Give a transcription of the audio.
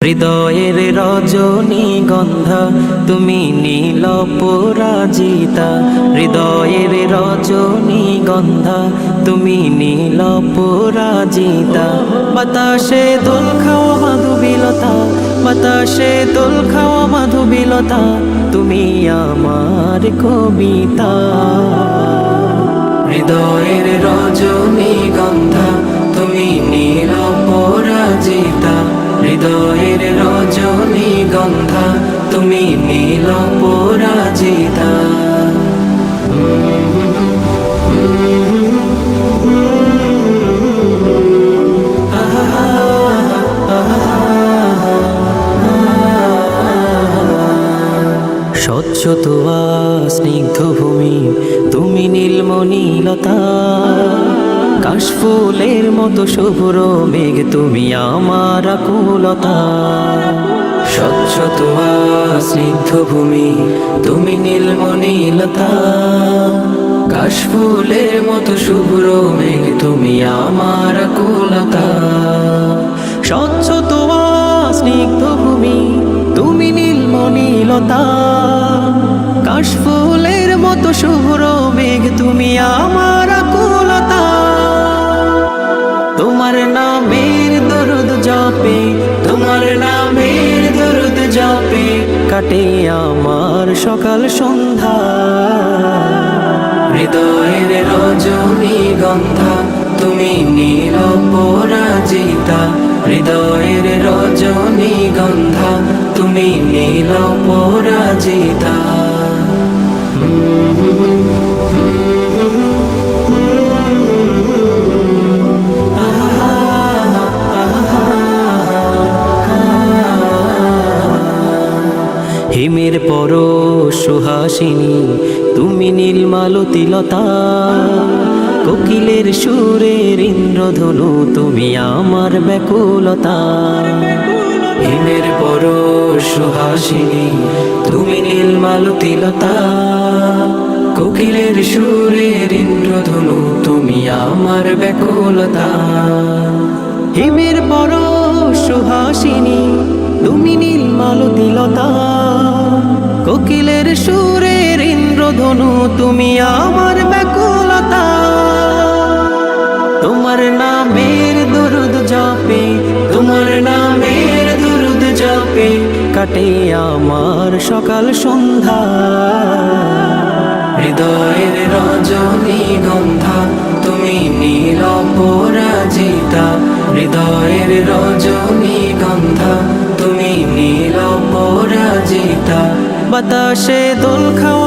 হৃদয়ের রজনীগন্ধা তুমি নীল পরাজিতা, হৃদয়ের রজনীগন্ধা তুমি নীল পরাজিতা। বাতাসে দোল খাওয়া মাধুবিলতা, বাতাসে দোল খাওয়া মাধুবিলতা, তুমি আমার কবিতা। হৃদয়ের রজনীগন্ধা তুমি নীল পরাজিতা, হৃদয়ের রজনীগন্ধা তুমি নীল পরাজিতা। স্বচ্ছ তোয়া স্নিগ্ধ ভূমি তুমি নীলমণিলতা, কাশফুলের মতো শুভ্র মেঘ তুমি আমার আকুলতা। স্বচ্ছ তোয়া স্নিগ্ধ ভূমি তুমি নীলমণিলতা, কাশফুলের মতো শুভ্র মেঘ তুমি আমার আকুলতা। স্বচ্ছ তোয়া স্নিগ্ধ ভূমি তুমি নীলমণিলতা, কাশফুলের মতো শুভ্র মেঘ তুমি আমার আকুলতা। তোমার নামের দরুদ জপে, তোমার নামের দরুদ জপে কাটে আমার সকাল সন্ধ্যা। হৃদয়ের রজনীগন্ধা তুমি নীল পরাজিতা, হৃদয়ের রজনীগন্ধা তুমি নীল পরাজিতা। হিমের পরশ সুহাসিনী তুমি নীলমালতিলতা, কোকিলের সুরের ইন্দ্রধনু তুমি আমার ব্যাকুলতা। হিমের পরশ সুহাসিনী তুমি নীলমালতিলতা, কোকিলের সুরের ইন্দ্রধনু তুমি আমার ব্যাকুলতা। হিমের পরশ সুহাসিনী তুমি নীলমালতিলতা, কোকিলের সুরের ইন্দ্রধনু তুমি আমার ব্যাকুলতা। তোমার নামের দরুদ জপে, তোমার নামের দরুদ জপে কাটে আমার সকাল সন্ধ্যা। হৃদয়ের রজনীগন্ধা তুমি নীল পরাজিতা, হৃদয়ের রজনীগন্ধা তুমি নীল পরাজিতা। বাতাসে দোল খাওয়া